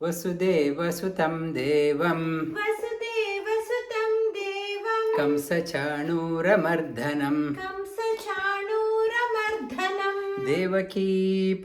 वसुदेवसुतं देवं वसुदेवसुतं देवं कंसचाणूरमर्दनं कंसचाणूरमर्दनं देवकी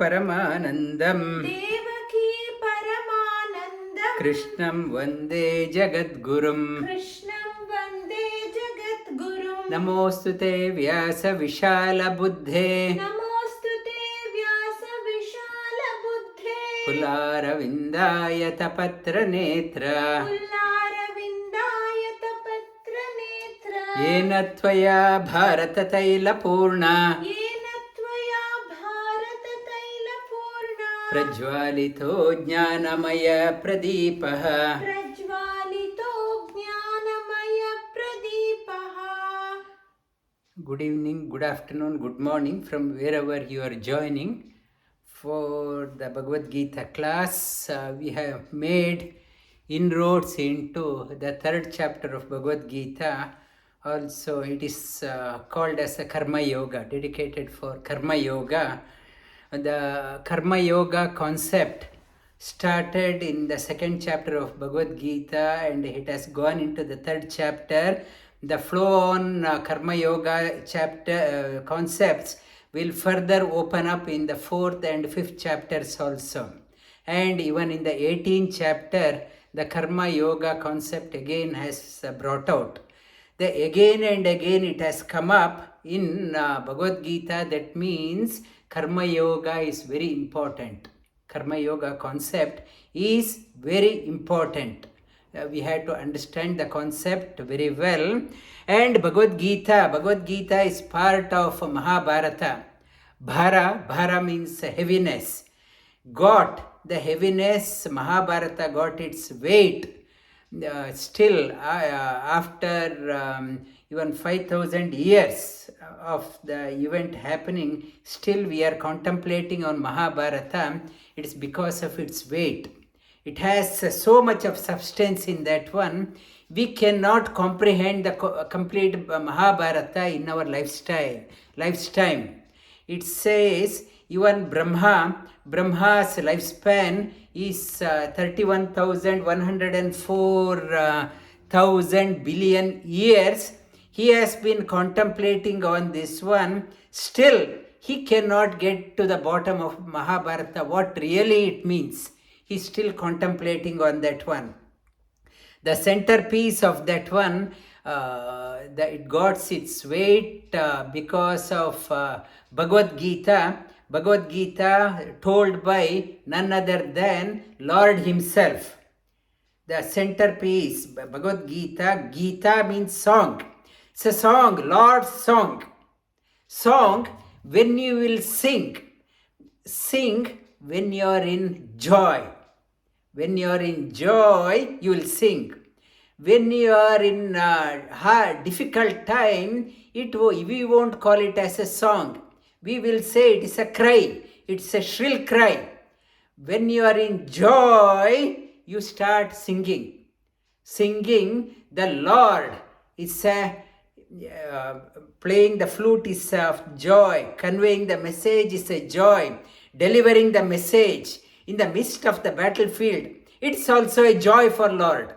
परमानन्दं देवकी परमानन्दं कृष्णं वन्दे जगद्गुरुं कृष्णं वन्दे जगद्गुरुं नमोऽस्तु ते व्यासविशालबुद्धे नमोऽस्तु ते व्यासविशालबुद्धे कुलारविन्दायतपत्रनेत्र पुल्लारविन्दायतपत्रनेत्र येन त्वया भारततैलपूर्णा येन त्वया भारततैलपूर्णा प्रज्वालितो ज्ञानमयप्रदीपः प्रज्वालितो ज्ञानमयप्रदीपः. Good evening, good afternoon, good morning from wherever you are joining for the Bhagavad Gita class. We have made inroads into the third chapter of Bhagavad Gita. Also, it is called as a karma-yoga, dedicated for karma-yoga. The karma-yoga concept started in the second chapter of Bhagavad Gita and it has gone into the third chapter. The flow on karma-yoga chapter concepts will further open up in the fourth and fifth chapters also. And even in the 18th chapter, the karma-yoga concept again has brought out. Again and again it has come up in Bhagavad Gita. That means karma-yoga is very important. Karma-yoga concept is very important. We have to understand the concept very well. And Bhagavad Gita is part of Mahabharata. Bhara means heaviness. Got the heaviness, Mahabharata got its weight. Still, after even 5,000 years of the event happening, still we are contemplating on Mahabharata. It is because of its weight. It has so much of substance in that one. We cannot comprehend the complete Mahabharata in our lifetime. It says even Brahma's lifespan is 31,104,000 billion years. He has been contemplating on this one. Still, he cannot get to the bottom of Mahabharata, what really it means. He's still contemplating on that one. The centerpiece of that one, it got its weight because of Bhagavad Gita. Bhagavad Gita told by none other than Lord himself. The centerpiece, Bhagavad Gita, Gita means song. It's a song, Lord's song. Song, when you will sing when you are in joy. When you are in joy, you will sing. When you are in hard, difficult time, we won't call it as a song. We will say it is a cry. It's a shrill cry. When you are in joy, you start singing. Singing the Lord. It's playing the flute is of joy. Conveying the message is a joy. Delivering the message in the midst of the battlefield, it's also a joy for Lord.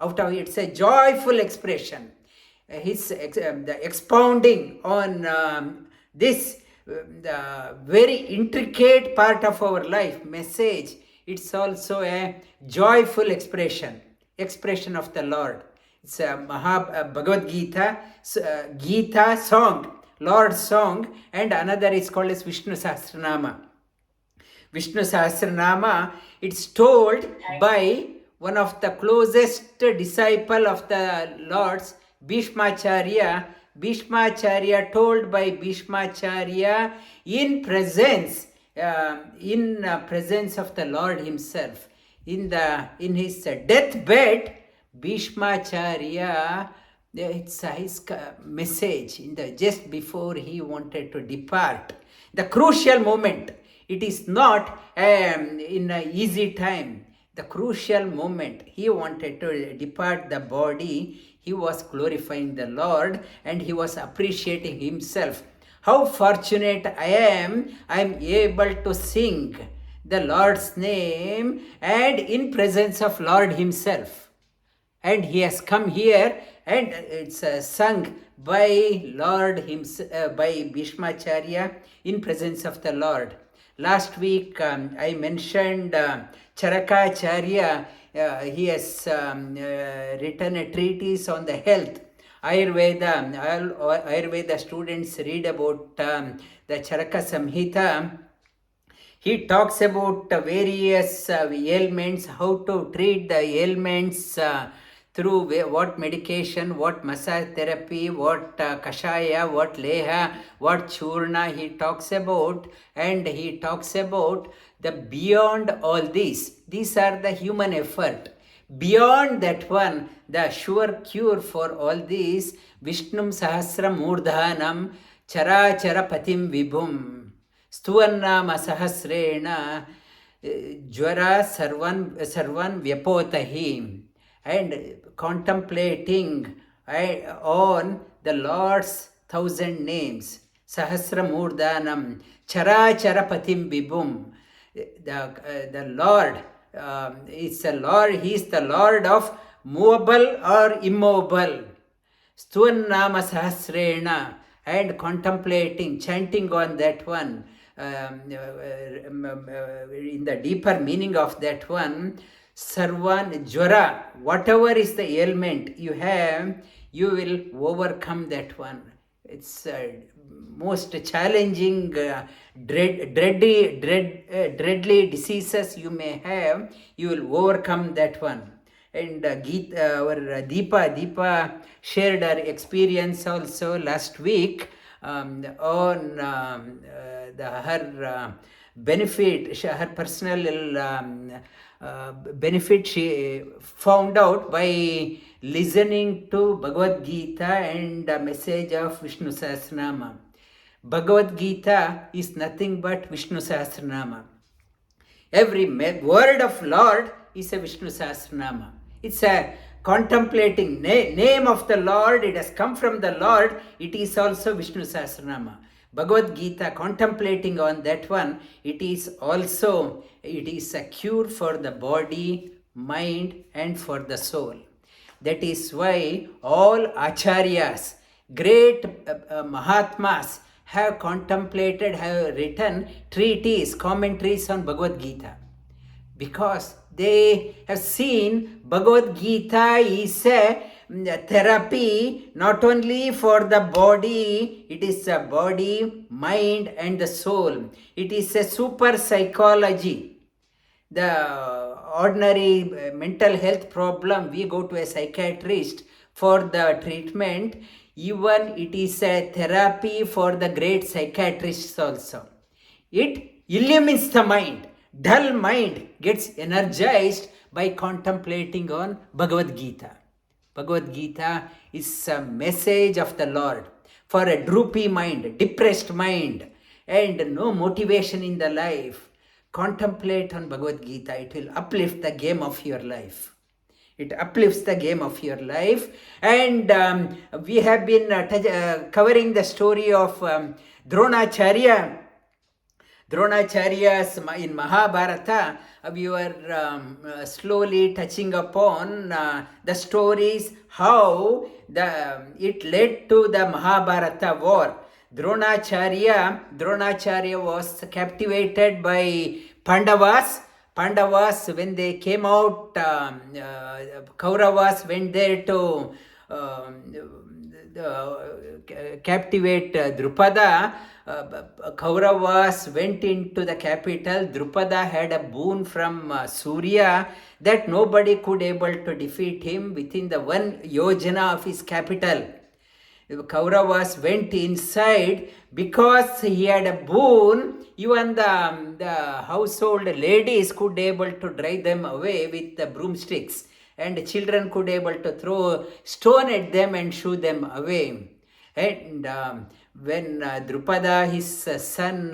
It's a joyful expression. The expounding on this the very intricate part of our life message, it's also a joyful expression of the Lord. It's a Bhagavad Gita, Gita song, Lord's song, and another is called as Vishnu Sahasranama. Vishnu Sahasranama, it's told by one of the closest disciple of the Lord's, Bhishmacharya. Bhishmacharya told by Bhishmacharya in presence of the Lord himself. In his deathbed, Bhishmacharya, it's his message just before he wanted to depart. The crucial moment. It is not in an easy time. The crucial moment he wanted to depart the body, he was glorifying the Lord and he was appreciating himself. How fortunate I am able to sing the Lord's name and in presence of Lord himself. And he has come here, and it's sung by Lord himself, by Bhishmacharya in presence of the Lord. Last week I mentioned Charakacharya. He has written a treatise on the health. Ayurveda students read about the Charaka Samhita. He talks about various ailments, how to treat the ailments through what medication, what massage therapy, what kashaya, what leha, what churna he talks about. And he talks about the beyond all these. These are the human effort. Beyond that one, the sure cure for all these, Vishnum Sahasra Murdhanam Charachara Patim Vibhum Stuvannama Sahasrena Jwara Sarvan Vyapotahim. And contemplating on the Lord's 1,000 names, Sahasra Murdhanam Charachara Patim Vibhum. The Lord is the Lord, he is the Lord of movable or immobile. Stuvannama Sahasrena, and contemplating, chanting on that one, in the deeper meaning of that one, Sarvan Jwara, whatever is the ailment you have, you will overcome that one. It's most challenging, dreadly diseases you may have, you will overcome that one. And our Deepa shared her experience also last week on her benefit, her personal benefit she found out by listening to Bhagavad Gita and a message of Vishnu Sahasranama. Bhagavad Gita is nothing but Vishnu Sahasranama. Every word of Lord is a Vishnu Sahasranama. It's a contemplating name of the Lord. It has come from the Lord. It is also Vishnu Sahasranama. Bhagavad Gita, contemplating on that one, it is a cure for the body, mind, and for the soul. That is why all acharyas, great mahatmas, have contemplated, have written treatises, commentaries on Bhagavad Gita. Because they have seen Bhagavad Gita is a therapy not only for the body, it is a body, mind, and the soul. It is a super psychology. The ordinary mental health problem, we go to a psychiatrist for the treatment. Even it is a therapy for the great psychiatrists also. It illumines the mind. Dull mind gets energized by contemplating on Bhagavad Gita. Bhagavad Gita is a message of the Lord for a droopy mind, depressed mind, and no motivation in the life. Contemplate on Bhagavad Gita. It will uplift the game of your life. It uplifts the game of your life. And we have been covering the story of Dronacharya. Dronacharya's in Mahabharata. We were slowly touching upon the stories, how it led to the Mahabharata war. Dronacharya was captivated by Pandavas. Pandavas, when they came out, Kauravas went there to captivate Drupada. Kauravas went into the capital. Drupada had a boon from Surya that nobody could able to defeat him within the 1 yojana of his capital. Kauravas went inside because he had a boon. Even the household ladies could able to drive them away with the broomsticks, and children could able to throw stone at them and shoo them away. And when Drupada, his son,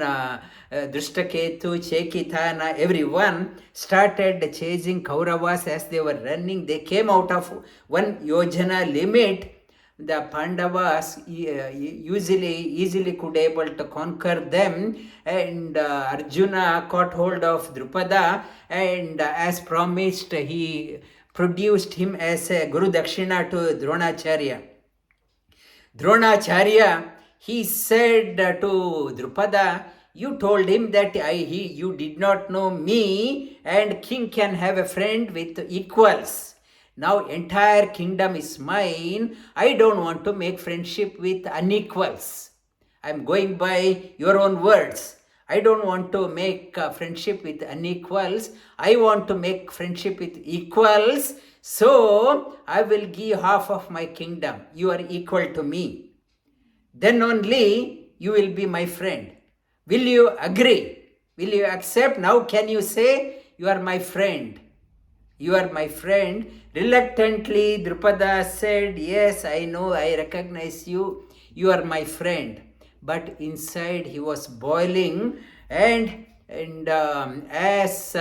Drishtaketu, Chekithana, everyone started chasing Kauravas as they were running, they came out of 1 yojana limit. the Pandavas easily could able to conquer them, and Arjuna caught hold of Drupada, and as promised, he produced him as a Guru Dakshina to Dronacharya. Dronacharya, he said to Drupada, you told him that you did not know me, and king can have a friend with equals. Now entire kingdom is mine. I don't want to make friendship with unequals. I'm going by your own words. I don't want to make friendship with unequals. I want to make friendship with equals. So I will give half of my kingdom. You are equal to me. Then only you will be my friend. Will you agree? Will you accept? Now can you say, you are my friend? You are my friend. Reluctantly, Drupada said, yes, I know, I recognize you. You are my friend. But inside he was boiling, and as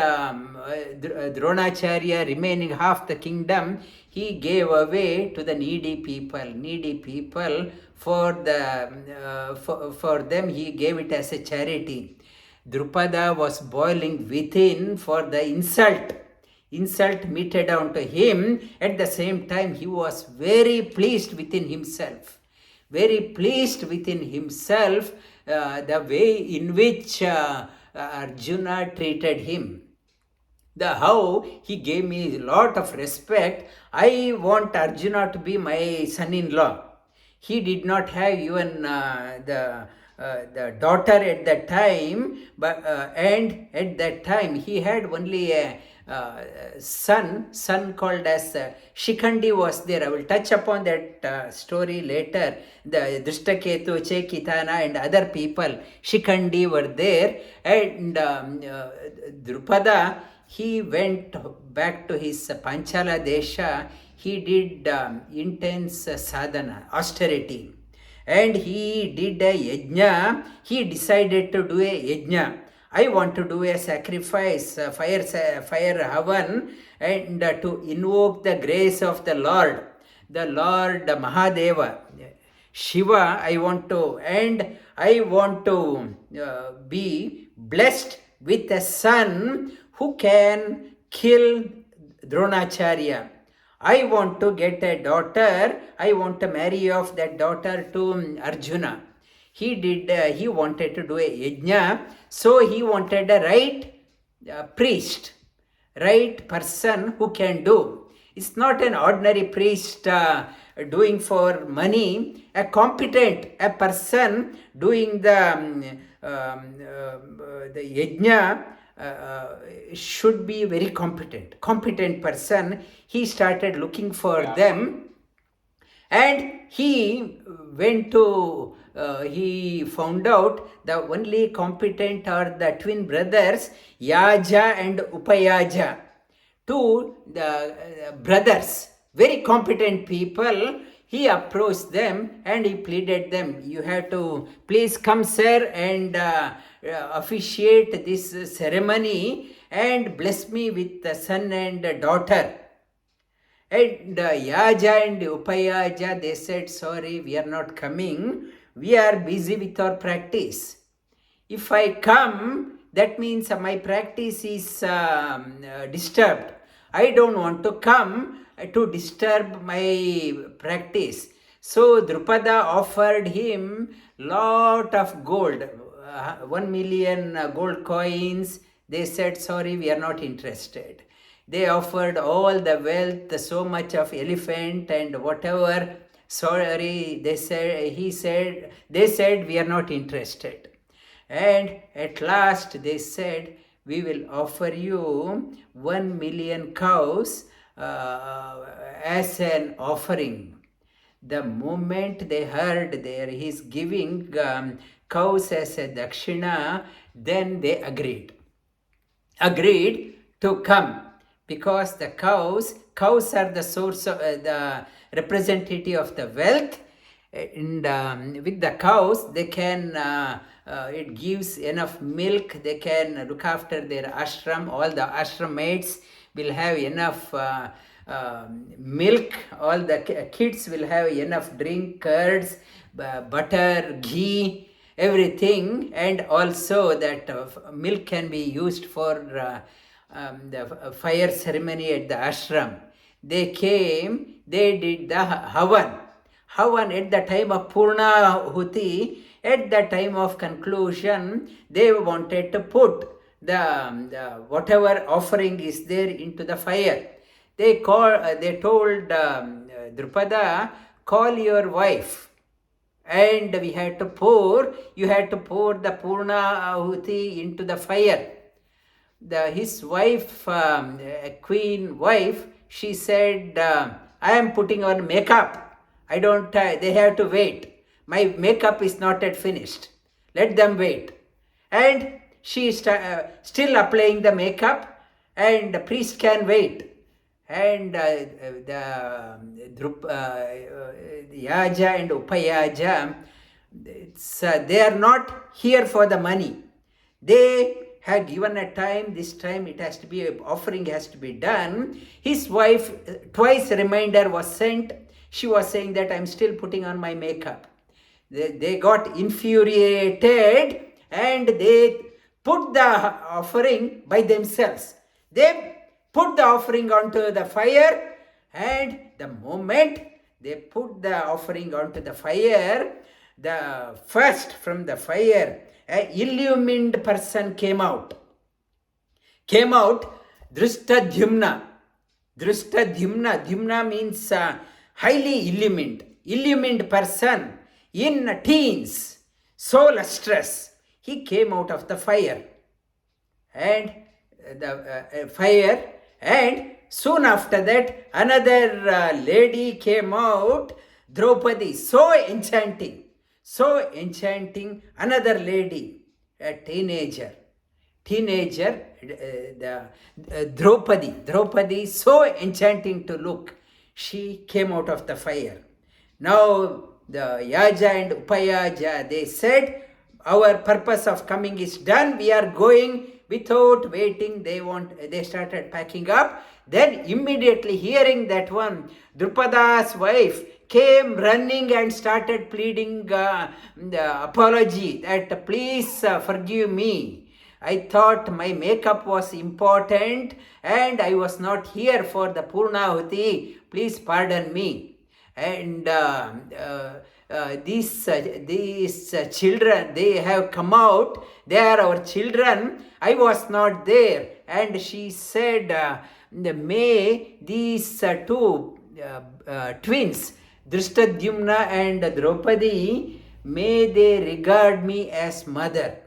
Dronacharya remaining half the kingdom, he gave away to the needy people. For them he gave it as a charity. Drupada was boiling within for the insult meted down to him. At the same time, he was very pleased within himself. The way in which Arjuna treated him. How he gave me a lot of respect. I want Arjuna to be my son-in-law. He did not have even the daughter at that time, and at that time he had only a son called as Shikhandi was there. I will touch upon that story later. The Drishtaketu, Chekitana and other people, Shikhandi were there, and Drupada, he went back to his Panchala Desha. He did intense sadhana, austerity, and he did a yajna. He decided to do a yajna. I want to do a sacrifice, fire havan, and to invoke the grace of the Lord Mahadeva, Shiva. I want to be blessed with a son who can kill Dronacharya. I want to get a daughter. I want to marry off that daughter to Arjuna. He wanted to do a yajna, so he wanted a right priest, right person who can do. It's not an ordinary priest doing for money. A person doing the yajna should be very competent person. He started looking for them, and he went to he found out the only competent are the twin brothers Yaja and Upayaja, two the brothers, very competent people. He approached them and he pleaded them, you have to please come, sir, and officiate this ceremony and bless me with the son and daughter. And Yaja and Upayaja, they said, sorry, we are not coming. We are busy with our practice. If I come, that means my practice is disturbed. I don't want to come to disturb my practice. So Drupada offered him lot of gold, 1 million gold coins. They said, sorry, we are not interested. They offered all the wealth, so much of elephant and whatever. Sorry, they said, they said, we are not interested. And at last they said, we will offer you 1 million cows as an offering. The moment they heard there he is giving cows as a dakshina, then they agreed to come, because the cows are the source of the representative of the wealth, and with the cows they can it gives enough milk, they can look after their ashram. All the ashram mates will have enough milk. All the kids will have enough drink, curds, butter, ghee, everything. And also that milk can be used for the fire ceremony at the ashram. They came, they did the havan. Havan at the time of Purna Huti, at the time of conclusion, they wanted to put the whatever offering is there into the fire. They told Drupada, call your wife, and you had to pour the Purna Ahuti into the fire. His wife, queen wife, she said, I am putting on makeup. I don't, they have to wait. My makeup is not yet finished. Let them wait. And she is still applying the makeup, and the priest can wait. And the Yaja and Upayaja, they are not here for the money. They had given a time, this time it has to be, offering has to be done. His wife, twice reminder was sent. She was saying that I'm still putting on my makeup. They got infuriated and they put the offering by themselves. They put the offering onto the fire, and the moment they put the offering onto the fire, the first from the fire, an illumined person came out. Tishthatyakarma-krit. Dhimna means highly illumined person in teens, so lustrous. He came out of the fire, and soon after that another lady came out, Draupadi, so enchanting, another lady, a teenager, the Draupadi, so enchanting to look. She came out of the fire. Now the Yaja and Upayaja, they said, our purpose of coming is done, we are going. Without waiting, they started packing up. Then immediately hearing that one, Drupada's wife came running and started pleading the apology that please forgive me. I thought my makeup was important and I was not here for the Purnahuti. Please pardon me. And these children, they have come out. They are our children. I was not there. And she said, may these two twins, Tishthatyakarma and Draupadi, may they regard me as mother.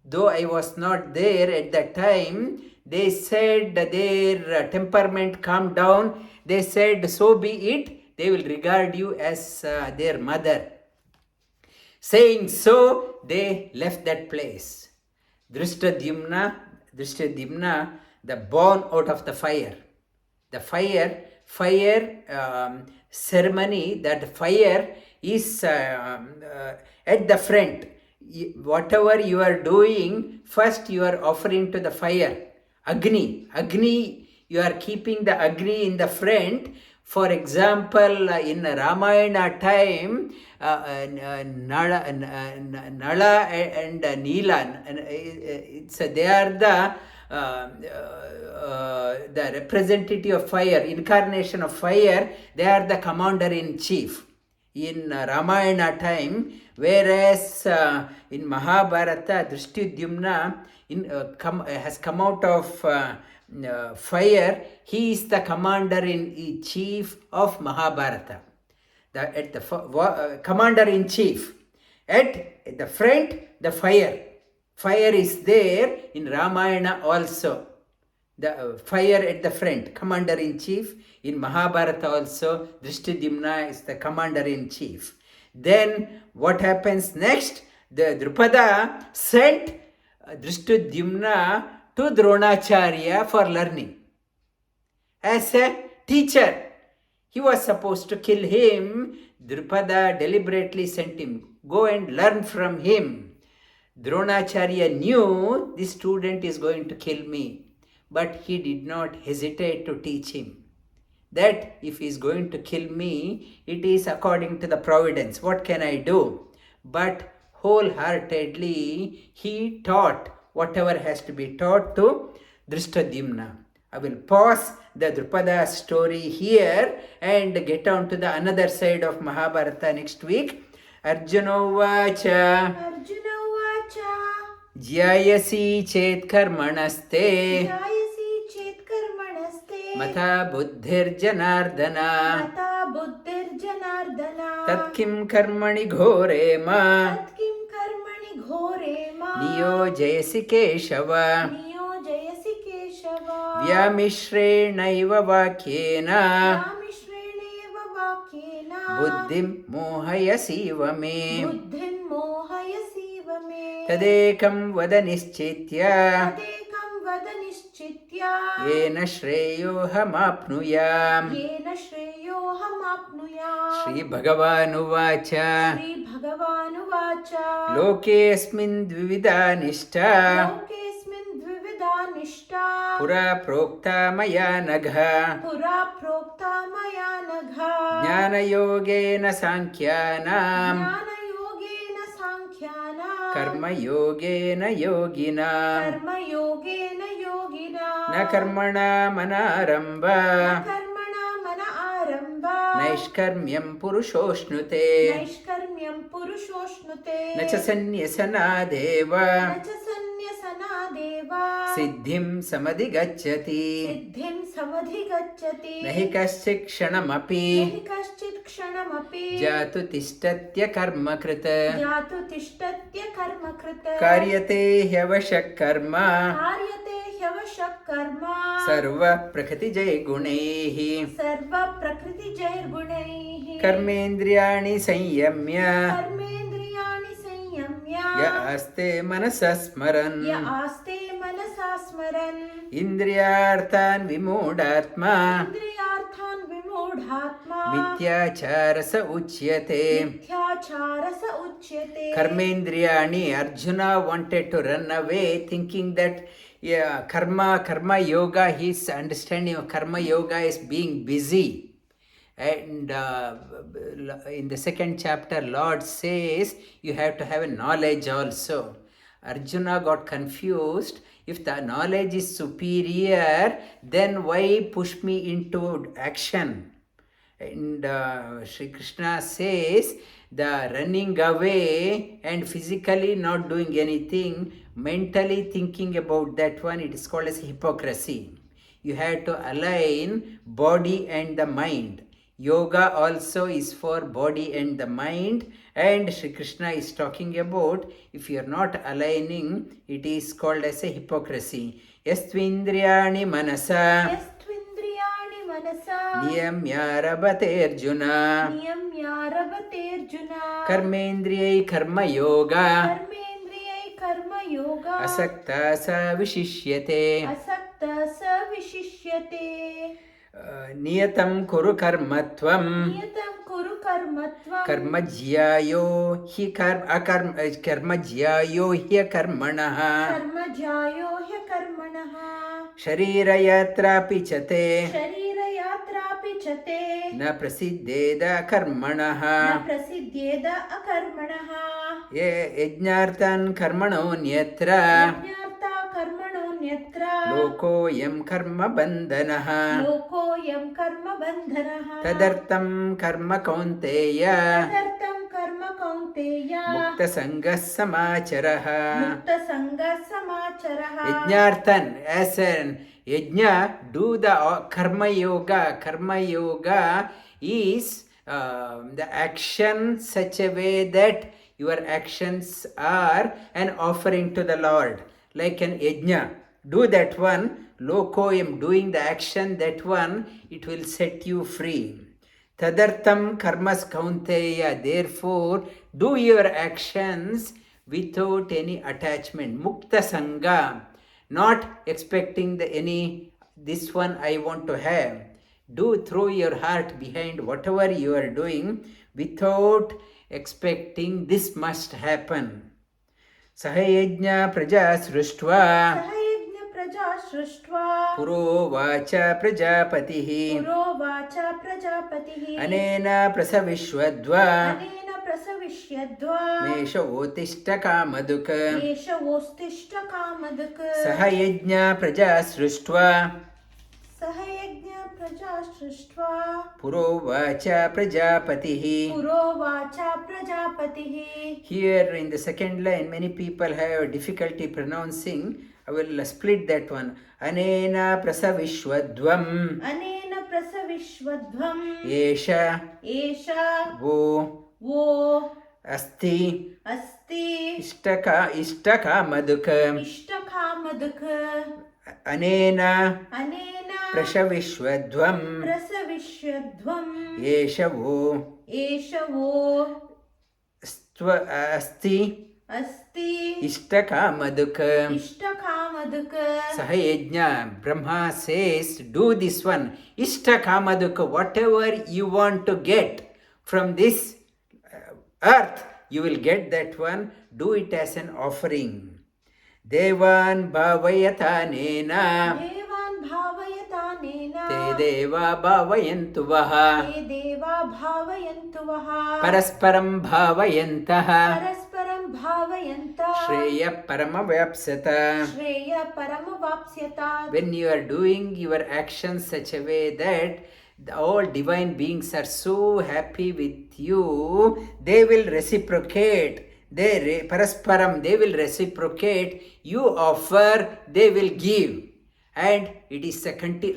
Though I was not there at that time, they said their temperament calmed down. They said, so be it, they will regard you as their mother. Saying so, they left that place. Tishthatyakarma, the born out of the fire. The fire ceremony, that fire is at the front. Whatever you are doing, first you are offering to the fire. Agni, you are keeping the Agni in the front. For example, in Ramayana time, Nala and Neela, they are the representative of fire, incarnation of fire. They are the commander-in-chief in Ramayana time, whereas in Mahabharata, Tishthatyakarma has come out of fire. He is the commander-in-chief of Mahabharata. Commander-in-chief. At the front, the fire. Fire is there in Ramayana also. The fire at the front, commander-in-chief. In Mahabharata also, Tishthatyakarma is the commander-in-chief. Then what happens next? The Drupada sent Tishthatyakarma to Dronacharya for learning. As a teacher, he was supposed to kill him. Drupada deliberately sent him, go and learn from him. Dronacharya knew this student is going to kill me, but he did not hesitate to teach him. that if he is going to kill me, it is according to the providence. What can I do? But wholeheartedly he taught whatever has to be taught to Drishtadhyumna. I will pause the Drupada story here and get on to the another side of Mahabharata next week. Arjuna Uvacha Arjuna Uvacha jyayasi chet karmanaste jyayasi chet karmanaste matha buddhir janardana mata buddhir janardana tatkim karmani ghore ma tatkim karmani ghore ma niyojayasi Keshava niyojayasi Keshava vyamishreneva vakyena vyamishreneva vakyena buddhim mohayasiva me buddhim mohayasiva me tadekam vada nishchitya ekam vada nishchitya yena shreyo apnuyam yena shreyo apnuyam bhagavān uvācha bhagavān Uvacha lokesmin dvi-vidhā nishtha lokesmin dvi-vidhā nishtha pura prokta maya nagha pura prokta maya nagha jñāna-yogena sankyanam jnāna-yogena sankhyānam karma-yogena yogina karma-yogena yogina na karmana manārambha karmana mana ārambha nishkarmyam purushośnute nishkarmyam purushośnute na cha sannyasana deva na cha sanyasana deva siddhim samadhigacchati siddhim samadhigacchati nahi kaschit kshanamapi nahi kaschit kshanamapi jatu tishthatyakarma-krit jatu tishthatyakarma-krit karyate hyavashak karma karyate hyavashak karma sarva prakriti-jair gunaihi sarva prakriti-jair gunaihi karmendriyani sanyamya karmendriyani sanyamya ya aste manasasmaran ya aste manasa smaran indriyarthan vimūಢātma indriyarthan vimūಢātma mityāchārasa uchyate mithyāchārasa uchyate karmendriyani. Arjuna wanted to run away thinking that karma yoga, his understanding of karma yoga is being busy. And in the second chapter, Lord says you have to have a knowledge also. Arjuna got confused. If the knowledge is superior, then why push me into action? And Sri Krishna says the running away and physically not doing anything, mentally thinking about that one, it is called as hypocrisy. You have to align body and the mind. Yoga also is for body and the mind, and Sri Krishna is talking about if you are not aligning, it is called as a hypocrisy. Yastvindriyani manasa yastvindriyani manasa niyamyarabhate Arjuna niyamyarabhate Arjuna karmendriyai karma-yoga karmendriyai karma-yoga asakta sa vishishyate asakta sa vishishyate niyatam kuru karmatvam niyatam kuru karmatvam karma-jyayo hi karma-jyayo hi karmanaha karma-jyayo hi karmanaha sharira-yatrapi chet sharira-yatrapi chet na prasiddheda karmanaha na prasiddheda akarmanaha yajñārtan karmano nyatra yajñārtā karmano nyatra lokoyam karma bandhanaha lokoyam karma bandhanaha tadartam karma kaunteya tadartam karma kaunteya mukta sangas samacharaha mukta sanga samacharaha yajñārtan, as an yajna, do the karma yoga. Karma yoga is the action such a way that your actions are an offering to the Lord. Like an yajna, do that one, lokoyam, doing the action, that one, it will set you free. Tadartam karmas kaunteya, therefore, do your actions without any attachment. Mukta sangha, not expecting this one I want to have. Do throw your heart behind whatever you are doing without expecting this must happen. Sahayajna praja sruštva sahayajna praja सृष्ट्वा पुरोवाच प्रजापतिः पुरोवाच प्रजापतिः अनेन प्रसविष्वद्वा अनेन प्रसविष्यद्वा मेषवोत्तिष्ठ कामदुक् एष वोस्तिष्ठ कामदुक् सह यज्ञ प्रजा सृष्ट्वा सह यज्ञ प्रजा सृष्ट्वा पुरोवाच प्रजापतिः. पुरोवाच प्रजापतिः. Here in the second line, many people have difficulty pronouncing. I will split that one. Anena prasavishwadvam. अनेन प्रसविष्वध्वम् Esha एषा vo वो asti अस्ति ishtaka maduk. इष्टकामदुक् Anena अनेन prasavishwadvam. प्रसविष्यध्वम् Esha vo एष वो asti अस्ति ishtakamaduk. इष्टकामदुक् Sahayajna, Brahma says, do this one. Ishtakamaduk, whatever you want to get from this earth, you will get that one. Do it as an offering. Devan bhavayatanena, देवान् भावयतानेन te deva bhavayantu vaha, ते देवा भावयन्तु वः parasparam bhavayantaha, परस्परं भावयन्तः shreya paramavapsata. श्रेय परमवाप्स्यतात्. When you are doing your actions such a way that all divine beings are so happy with you, they will reciprocate. Parasparam, they will reciprocate. You offer, they will give. And it is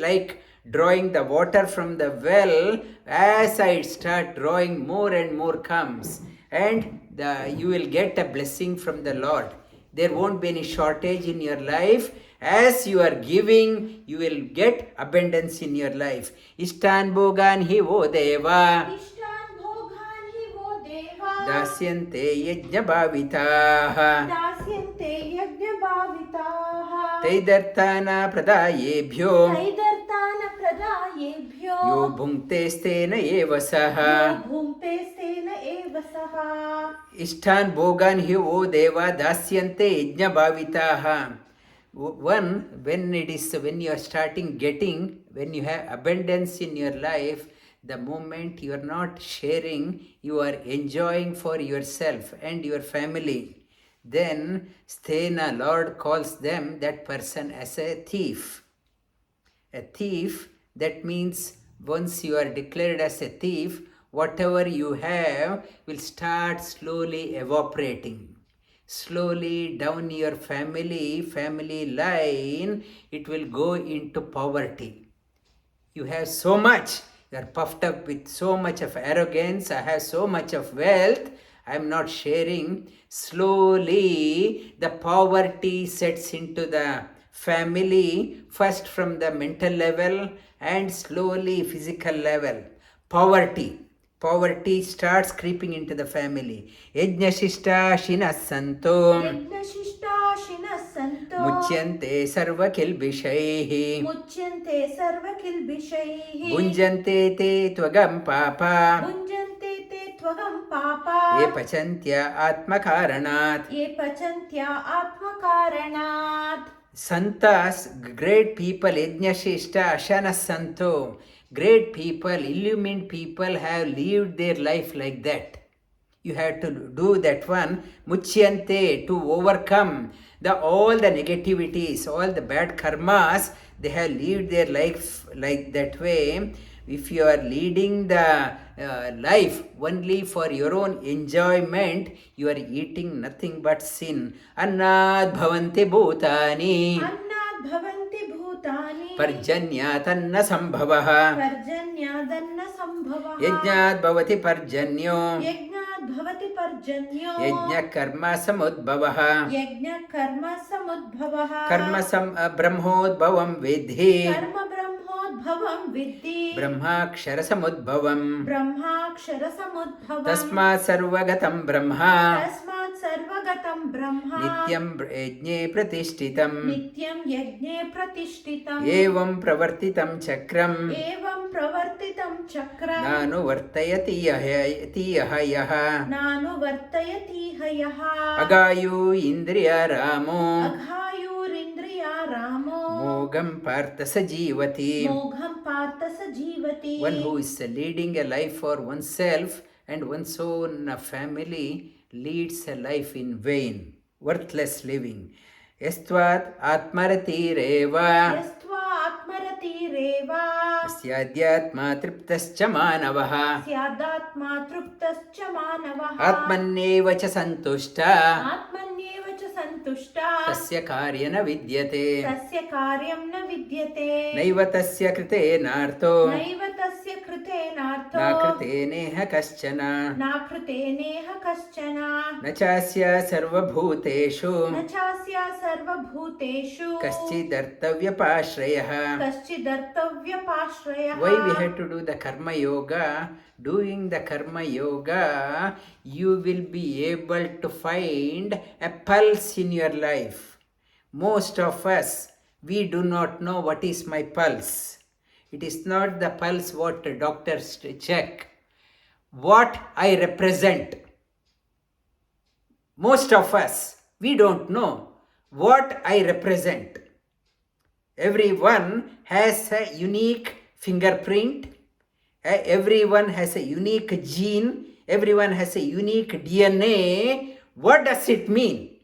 like drawing the water from the well. As I start drawing, more and more comes. And you will get a blessing from the Lord. There won't be any shortage in your life. As you are giving, you will get abundance in your life. Ishtan bhogan hi vo deva इष्टान् भोगान् हि वो देवा dasyante yajna bhavitaah दास्यन्ते यज्ञभाविताः. taidartana pradayebhyo तैदर्तान् प्रदायेभ्यो yo bhunkte stena eva saha. यो भुङ्क्ते स्तेन एव सः. Ishtan bhogan hi vo deva dasyante yajna bhavitaah. One, when you are starting getting, when you have abundance in your life, the moment you are not sharing, you are enjoying for yourself and your family. Then, Sthena, Lord calls them, that person, as a thief. A thief, that means once you are declared as a thief, whatever you have will start slowly evaporating. Slowly down your family line, it will go into poverty. You have so much, you are puffed up with so much of arrogance, I have so much of wealth, I am not sharing. Slowly the poverty sets into the family, first from the mental level and slowly physical level. Poverty starts creeping into the family. Yajnashishta shinasanto यज्ञशिष्टाशिनः सन्तो muchyante sarva kilbishaihi मुच्यन्ते सर्वकिल्बिषैः. bhunjante te tvagam papa भुञ्जन्ते ते त्वगं पापा. ye pachantya atmakaranat. ये पचन्त्या आत्मकारणात्. Santas, great people, Yajnashishta Ashana Santo, great people, illumined people have lived their life like that. You have to do that one, Muchyante, to overcome all the negativities, all the bad karmas. They have lived their life like that way. If you are leading the life only for your own enjoyment, you are eating nothing but sin. Annad bhavanti bhutani अन्नात् भवन्ति भूतानि parjanyatanna sambhavaha पर्जन्यादन्न सम्भवः. yajnat bhavati parjanyo यज्ञात् भवति पर्जन्यो yajna karma samudbhavaha यज्ञकर्म समुद्भवः. karma brahmodbhavam vidhi कर्म ब्रह्मोद्भवं विद्धि. brahmakshara samudbhavam ब्रह्माक्षर समुद्भवम्. tasmat sarvagatam brahma तस्मात् सर्वगतं ब्रह्म nityam yajne pratishtitam नित्यं यज्ञे प्रतिष्ठितम्. evam pravartitam chakram एवं प्रवर्तितं चक्रम् nanuvartayati yaha नानुवर्तयति हयः. agayu indriya ramo अघायुरिन्द्रिया रामो mogam partha sajivati. Mogham partha sajivati. One who is leading a life for oneself and one's own family leads a life in vain, worthless living. Yastvat atmaratireva. Yastva atmaratireva. Syadyatma triptascha manavaha. Syadatma truptascha manavaha. Atmanyeva cha santushta. Atmanyeva cha santushta. Tasya karyana vidyate. Tasya karyam na vidyate. Naiva tasya krite narto. Naiva tasya krite narto. Na krite neha kaschana. Na krite neha kaschana. Na chasya sarvabhuteshu. Na chasya sarvabhuteshu. Kaschidartavyapashrayah. Kaschidartavyapashrayah. Why we have to do the karma yoga? Doing the karma yoga, you will be able to find a pulse in your life. Most of us, we do not know what is my pulse. It is not the pulse what the doctors check. What I represent. Most of us, we don't know what I represent. Everyone has a unique fingerprint. Everyone has a unique gene. Everyone has a unique DNA. What does it mean?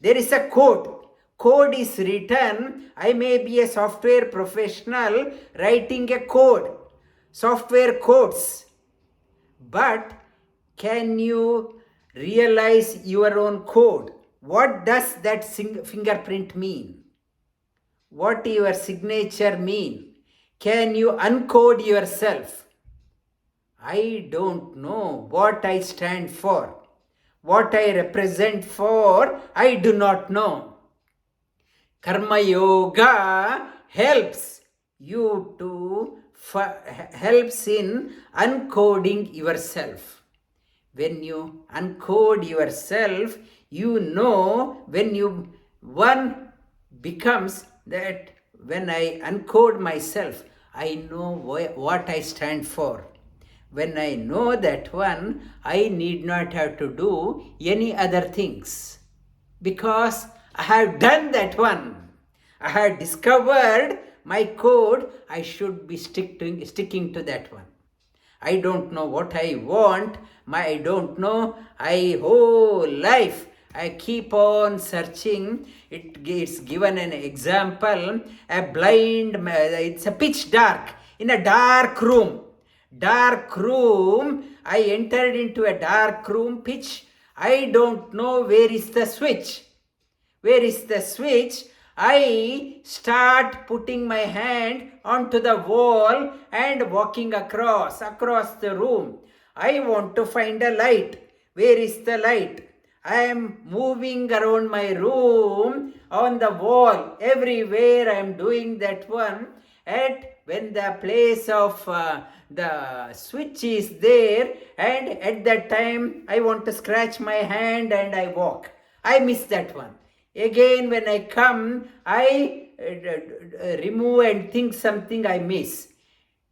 There is a code. Code is written. I may be a software professional writing a code. Software codes. But can you realize your own code? What does that fingerprint mean? What your signature mean? Can you uncode yourself? I don't know what I stand for. What I represent for, I do not know. Karma yoga helps you to helps in uncoding yourself. When you uncode yourself, you know when one becomes that when I uncode myself, I know what I stand for. When I know that one, I need not have to do any other things. Because I have done that one. I have discovered my code, I should be sticking to that one. I don't know what I want. I don't know. Whole life I keep on searching. It's given an example. It's a pitch dark. In a dark room. Dark room. I entered into a dark room, pitch. I don't know where is the switch. Where is the switch? I start putting my hand onto the wall and walking across the room. I want to find a light. Where is the light? I am moving around my room, on the wall, everywhere I am doing that one. When the place of the switch is there, and at that time I want to scratch my hand and I walk. I miss that one. Again when I come, I remove and think something I miss.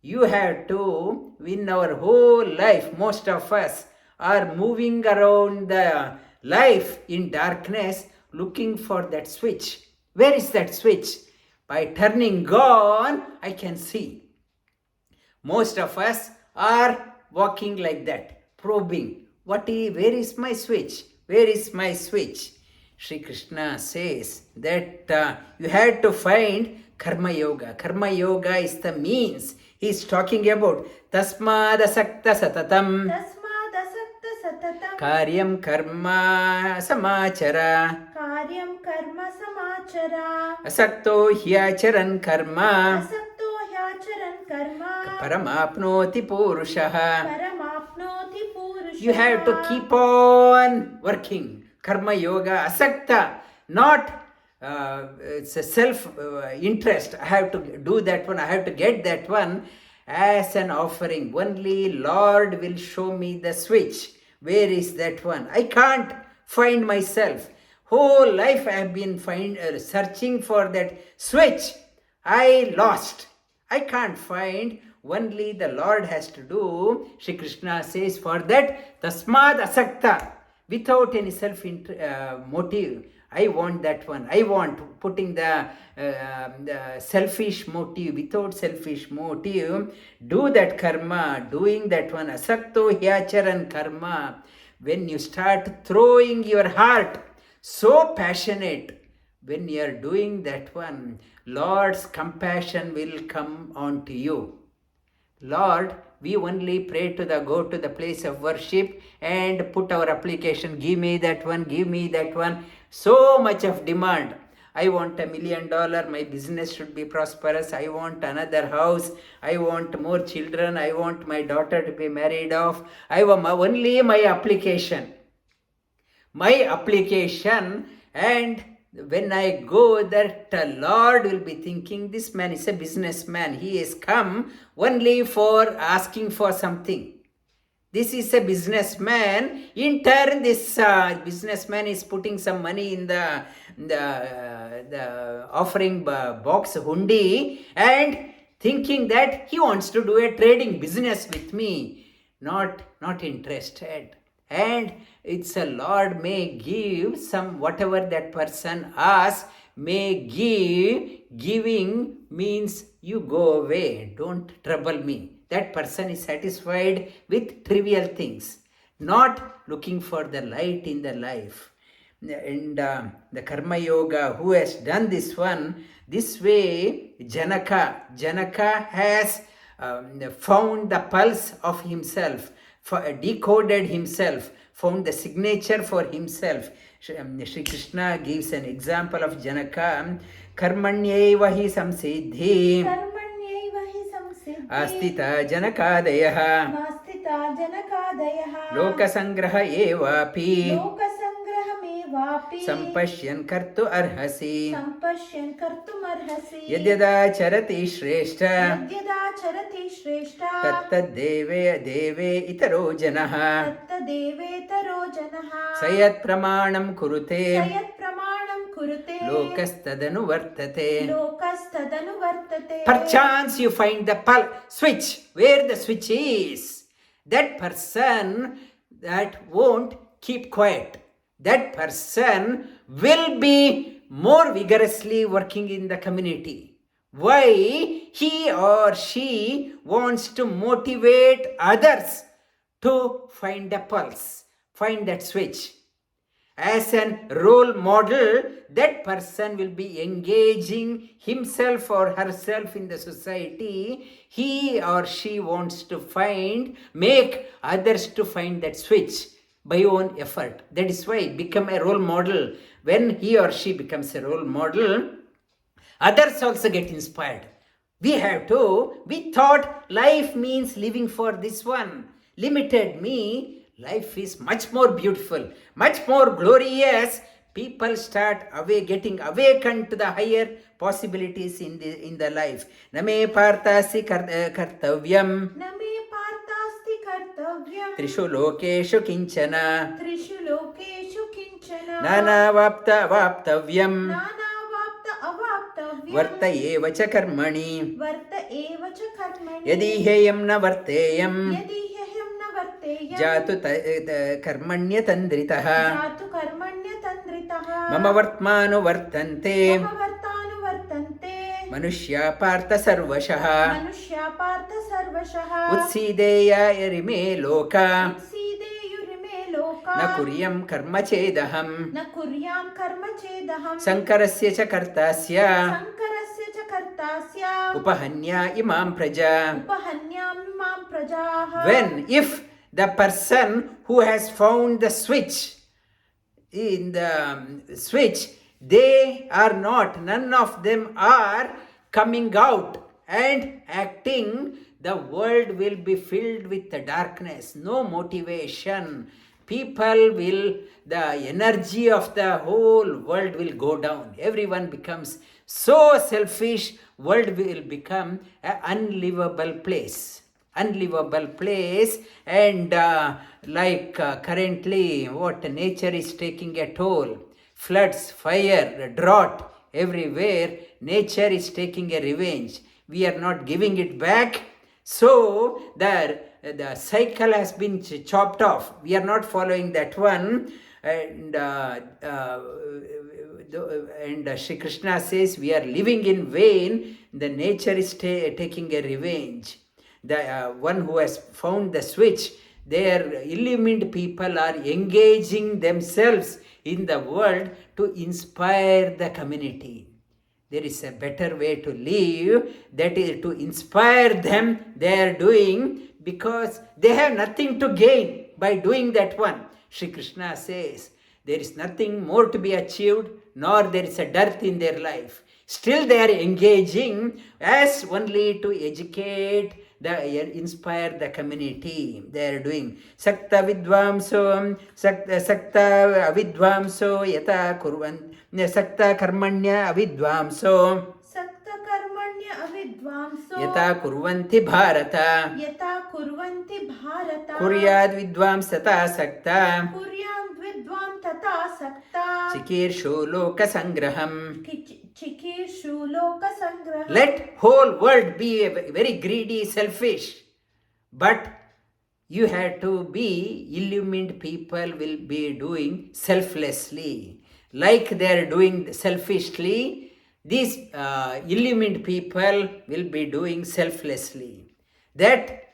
You have to, in our whole life, most of us are moving around the life in darkness looking for that switch. Where is that switch? By turning on, I can see. Most of us are walking like that, probing. Where is my switch? Where is my switch? Sri Krishna says that you have to find karma yoga. Karma yoga is the means. He is talking about tasmadasakta satatam. Tasmadasakta satatam. Karyam karma samachara. Karyam karma samachara. Asakto hyacharan karma. Asakto hyacharan karma. Paramapnoti purushaha. Paramapnoti purushaha. You have to keep on working. Karma yoga, asakta, not it's a self-interest. I have to do that one, I have to get that one as an offering. Only Lord will show me the switch. Where is that one? I can't find myself. Whole life I have been searching for that switch. I lost. I can't find. Only the Lord has to do. Shri Krishna says for that, tasmad asakta. Without any self-motive, I want that one, I want, putting the selfish motive, without selfish motive, do that karma, doing that one, asakto hyacharan karma. When you start throwing your heart, so passionate, when you are doing that one, Lord's compassion will come onto you. Lord, we only pray to go to the place of worship and put our application, give me that one, give me that one. So much of demand. I want $1 million, my business should be prosperous, I want another house, I want more children, I want my daughter to be married off. I want only my application. And when I go, that Lord will be thinking, this man is a businessman. He has come only for asking for something. This is a businessman. In turn, this businessman is putting some money in the offering box, hundi, and thinking that he wants to do a trading business with me. Not interested. And it's a Lord may give some, whatever that person asks, may give. Giving means you go away, don't trouble me. That person is satisfied with trivial things, not looking for the light in the life. And the karma yoga, who has done this one, this way Janaka has found the pulse of himself, decoded himself, found the signature for himself. Shri Krishna gives an example of Janaka. Karmanyeva hi samsiddhi astita janakadayah lokasangraha evapi sampashyan kartu arhasi yadyada charati shreshta tattad deve itaro janah sayat pramanam kurute lokastadanu vartate. Perchance you find the switch, where the switch is. That person that won't keep quiet. That person will be more vigorously working in the community. Why? He or she wants to motivate others to find the pulse, find that switch. As a role model, that person will be engaging himself or herself in the society. He or she wants to make others to find that switch by own effort. That is why become a role model. When he or she becomes a role model, others also get inspired. We thought life means living for this one. Limited me. Life is much more beautiful, much more glorious. People start getting awakened to the higher possibilities in the life. Name partasi kartavyam. Trishu lokeshu kinchana. Nana vaptavyam. Varta eva cha karmani. Yadi heyam na varteyam. Jatu karmanya-tandritah. Mama vartmanu vartante. Manushya partha sarvashah. Utsideya yarime loka. Na kuryam karma chedaham. Sankarasya cha kartasya. Upahanya imam praja. If the person who has found the switch, none of them are coming out and acting, the world will be filled with the darkness, no motivation. The energy of the whole world will go down. Everyone becomes so selfish, world will become an unlivable place. And currently what nature is taking a toll. Floods, fire, drought, everywhere nature is taking a revenge. We are not giving it back. So the cycle has been chopped off. We are not following that one. And and Shri Krishna says we are living in vain, the nature is taking a revenge. The one who has found the switch, their illumined people are engaging themselves in the world to inspire the community. There is a better way to live, that is to inspire them. They are doing because they have nothing to gain by doing that one. Shri Krishna says there is nothing more to be achieved, nor there is a dearth in their life. Still they are engaging as only to educate, inspire the community. They are doing sakta vidvamso yata kurvan sakta karmanya avidvamso Sakta karmanya avidvamso yata kurvanti bharata kuryad vidvams tata sakta Kuryam vidvam tata sakta chikirshu loka sangraham. Chikirshu loka sangraham. Let whole world be very greedy, selfish, but you have to be illumined people will be doing selflessly. Like they are doing selfishly, these illumined people will be doing selflessly. That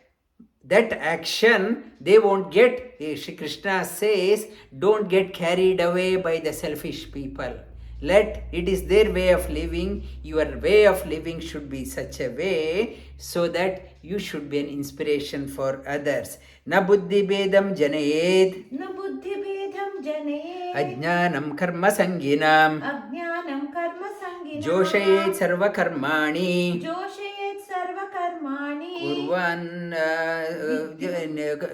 action they won't get. Shri Krishna says, don't get carried away by the selfish people. It is their way of living. Your way of living should be such a way so that you should be an inspiration for others. Na buddhi bedam janayed. Na buddhi bedam janayed. Ajñānam karma sanginam. Ajñānam karma sanginam. Joshayed sarva karmani. Joshayed sarva karmani. Kurvan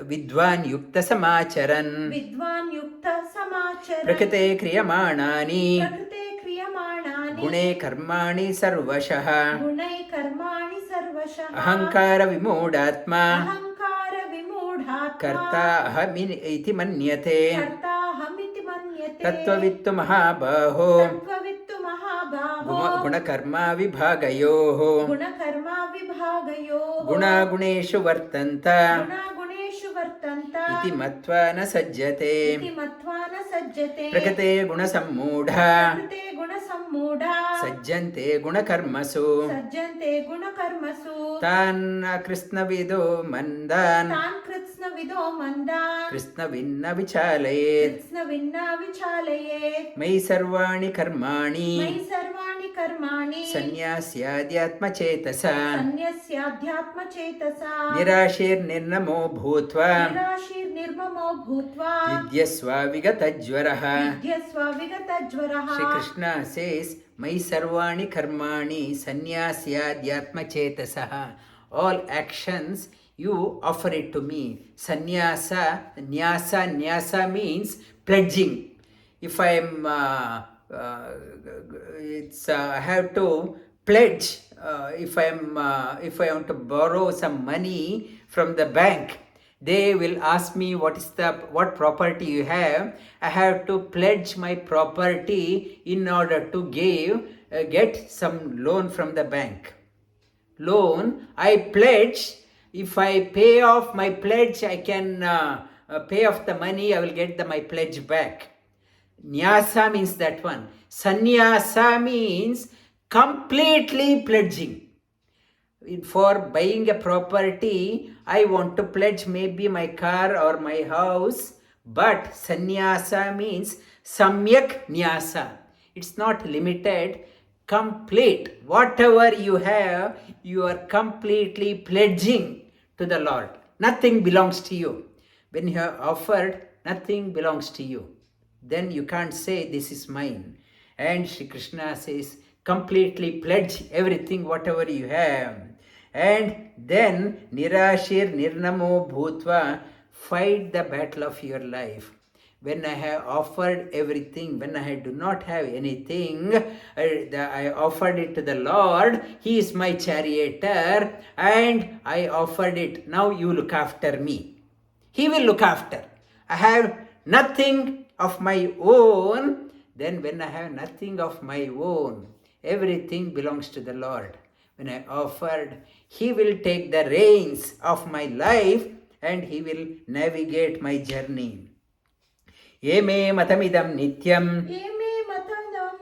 vidvan yukta samacharan. Vidvan yukta samacharan. Prakite kriyamanani. Prakrite kriyamanani. Gune karmani sarvashah. Gunai karmani sarvashah. Ahankara vimūdatma. Ahankara vimūdatma. Karta ahamiti manyate. Karta ahamiti manyate. Tattvavittu mahabaho. Tattvavittu mahabaho. Guna karma vibhagayoho. Guna karma vibhagayoho. Guna guneshu vartanta. Guna guneshu vartanta. Iti matva na sajjate. Iti matva na sajjate. Prakate guna sammudha. Prakate guna sammudha. Sajjante guna karmasu. Sajjante guna karmasu. Tan Krishna vido mandan. Tan Krishna vido mandan. Krishna vinna vichalayet. Krishna vinna vichalayet. Mai sarvani karmani. Mai sarvani karmani. Sannyasyadyatma chetasa. Sannyasyadyatma chetasa. Nirashir nirnamo bhutva. Nirashir nirmamo bhutva. Vidyasva vigatajvaraha. Vidyasva vigatajvaraha. Shri Krishna says, Mai sarvani karmani sannyasyadyatma chetasaha. All actions you offer it to me. Sannyasa, nyasa means pledging. If I am, I have to pledge. If I want to borrow some money from the bank, they will ask me what property you have. I have to pledge my property in order to get some loan from the bank. Loan, I pledge. If I pay off my pledge, I can pay off the money. I will get my pledge back. Nyasa means that one. Sannyasa means completely pledging. For buying a property, I want to pledge maybe my car or my house, but sannyasa means samyak nyasa. It's not limited, complete. Whatever you have, you are completely pledging to the Lord. Nothing belongs to you. When you have offered, nothing belongs to you. Then you can't say, this is mine. And Shri Krishna says, completely pledge everything, whatever you have. And then, nirashir nirnamo bhutva, fight the battle of your life. When I have offered everything, when I do not have anything, I offered it to the Lord. He is my charioteer, and I offered it. Now you look after me. He will look after. I have nothing of my own. Then when I have nothing of my own, everything belongs to the Lord. When I offered, He will take the reins of my life and He will navigate my journey. Yeme matamidam nityam. Yeme matamidam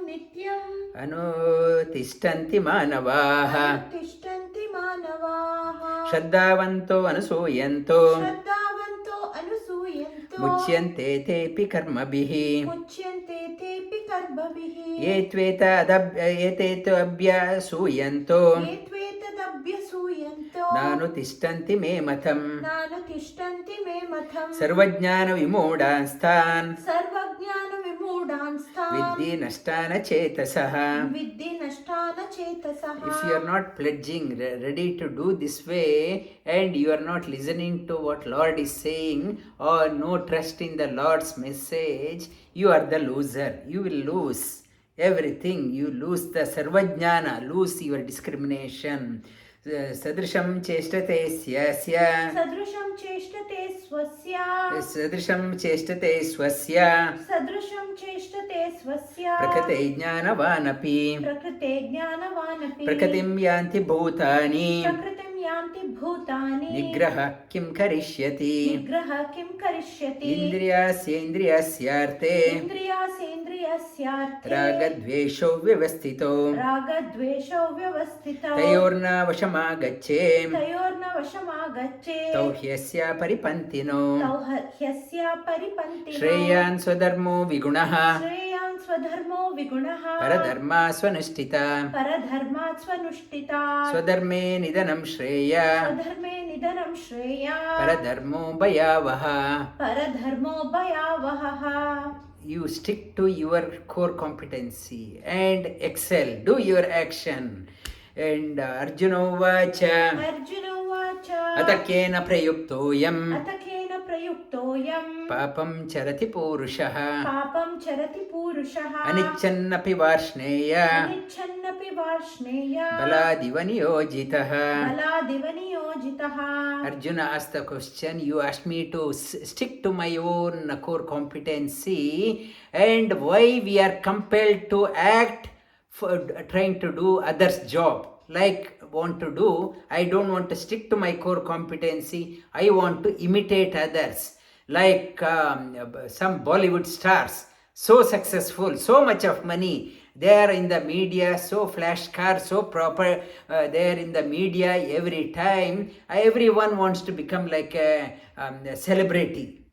अनुतिष्ठन्ति मानवाः तिष्ठन्ति मानवाः श्रद्धावन्तो अनसूयन्तो श्रद्धावन्तो अनुसूयन्तो मुच्यन्ते तेऽपि कर्मभिः मुच्यन्ते तेऽपि कर्मभिः ये त्वेतदभ्यसूयन्तो ये त्वेतदभ्यसूयन्तो नानुतिष्ठन्ति मे मतम् नानुतिष्ठन्ति मे मतम् सर्वज्ञानविमूढांस्तान् सर्वज्ञानविमूढांस्तान् विद्धि नष्टान चेतसः. विद्धि नष्टान चेतसः. If you are not pledging, ready to do this way, and you are not listening to what Lord is saying, or no trust in the Lord's message, you are the loser. You will lose everything. You lose the sarvajnana, lose your discrimination. सदृशं चेष्टते स्वस्य सदृशं चेष्टते स्वस्य सदृशं चेष्टते स्वस्य सदृशं चेष्टते स्वस्य प्रकृते ज्ञानवानपि प्रकृते ज्ञानवानपि प्रकृतिं यान्ति भूतानि प्रकृतिं यान्ति भूतानि निग्रह किं करिष्यति निग्रह किं करिष्यति इन्द्रियास्येन्द्रियस्यार्थे इन्द्रियासेन्द्रियस्यार्थे रागद्वेषौ व्यवस्थितो रागद्वेषौ व्यवस्थितौ तयोर्न वशमागच्छे तयोर्न वशमागच्छे तौ ह्यस्य परिपन्थिनो तौ ह्यस्य परिपन्थिनो श्रेयान् स्वधर्मो विगुणः श्रेयान् स्वधर्मो विगुणः परधर्मा स्वनुष्ठिता परधर्मात् स्वनुष्ठिता स्वधर्मे निधनं श्रेय स्वधर्मे निधनं श्रेय परधर्मो भयावहः परधर्मो भयावहः. You stick to your core competency and excel, do your action. And Arjuna Uvacha Arjuna Uvacha अतकेन प्रयुक्तोऽयम् अतकेन प्रयुक्तोऽयं पापं चरति पूरुषः पापं चरति पुरुषः अनिच्छन्नपि Varshney अनिच्छन्नपि Varshney बलादिव नियोजितः. बलादिव नियोजितः. Arjuna asked the question, you asked me to stick to my own core competency, and why we are compelled to act for trying to do others' job, like want to do. I don't want to stick to my core competency. I want to imitate others, like some Bollywood stars, so successful, so much of money. They are in the media, so flash car, so proper. They are in the media every time. Everyone wants to become like a celebrity.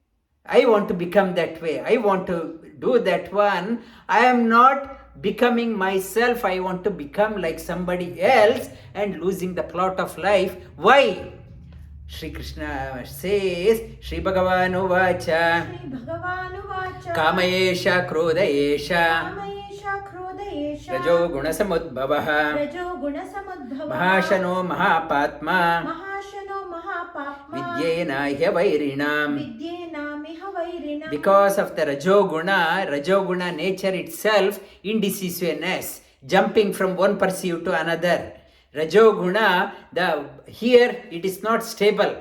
I want to become that way. I want to do that one. I am not becoming myself. I want to become like somebody else and losing the plot of life. Why? Shri Krishna says, Shri bhagavān Uvacha, Shri bhagavān Uvacha Kamayesha Krodayesha Kamayesha Krodayesha Rajo Gunasamudbhavah Rajo Gunasamudbhavah Mahashano Mahapatma Mahashano Mahapapma Vidyena-yavairinam. Vidyena-yavairinam. Because of the Rajoguna nature itself, indecisiveness, jumping from one pursuit to another. Rajoguna, here it is not stable.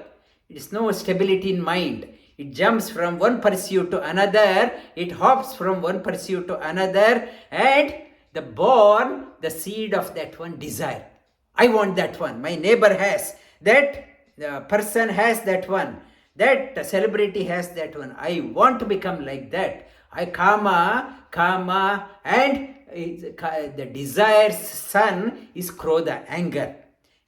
It is no stability in mind. It jumps from one pursuit to another. It hops from one pursuit to another, and the seed of that one desire. I want that one. My neighbor has that. The person has that one. That celebrity has that one. I want to become like that. I karma, and the desire's son is krodha, anger.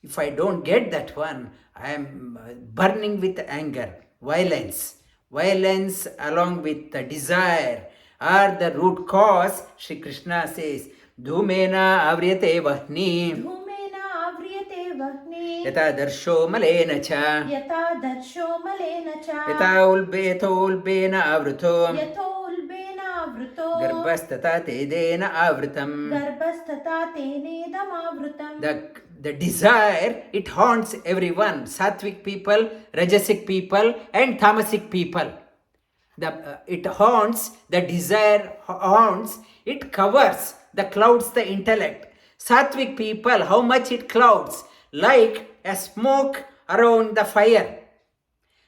If I don't get that one, I am burning with anger, violence. Violence along with the desire are the root cause. Shri Krishna says, dhumena avriyate vahni Dhumena avriyate vahni yata darsho malena cha yata darsho malena cha yata ulbena avruto yato ulbena avruto garbhastata tedena avrutam. garbhastata tenedam avrutam. The desire, it haunts everyone. Sattvic people, rajasic people, and tamasic people. It haunts, the desire haunts, it covers, the clouds the intellect. Sattvic people, how much it clouds? Like a smoke around the fire.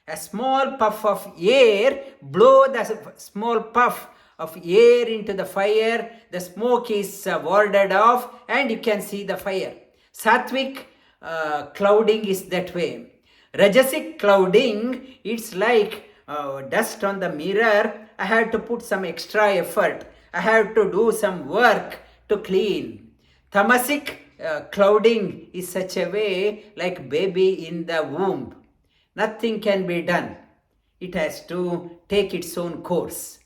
A small puff of air, blow the small puff of air into the fire, the smoke is warded off, and you can see the fire. Sattvic clouding is that way. Rajasic clouding, it's like dust on the mirror. I have to put some extra effort. I have to do some work to clean. Tamasic clouding is such a way like baby in the womb. Nothing can be done. It has to take its own course.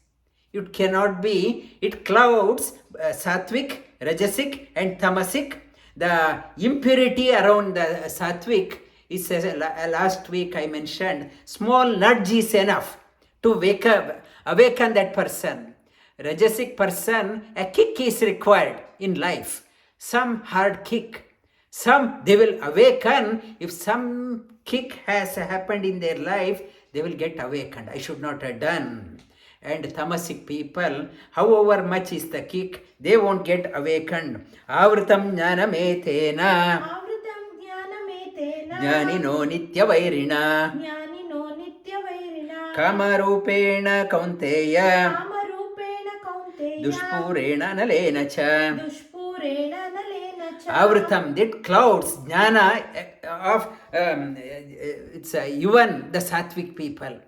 It cannot be, it clouds sattvic, rajasic and tamasic. The impurity around the sattvic is, last week I mentioned, small nudge is enough to awaken that person. Rajasic person, a kick is required in life. Some hard kick. Some they will awaken. If some kick has happened in their life, they will get awakened. I should not have done. And tamasic people, however much is the kick, they won't get awakened. Avritam jnana-metena Avritam jnana-metena jnanino nitya-vairina jnanino nitya-vairina kamarupena kaunteya kamarupena kaunteya dushpurena nalena cha. dushpurena nalena cha. Avritam, that clouds jnana of it's even the sattvic people.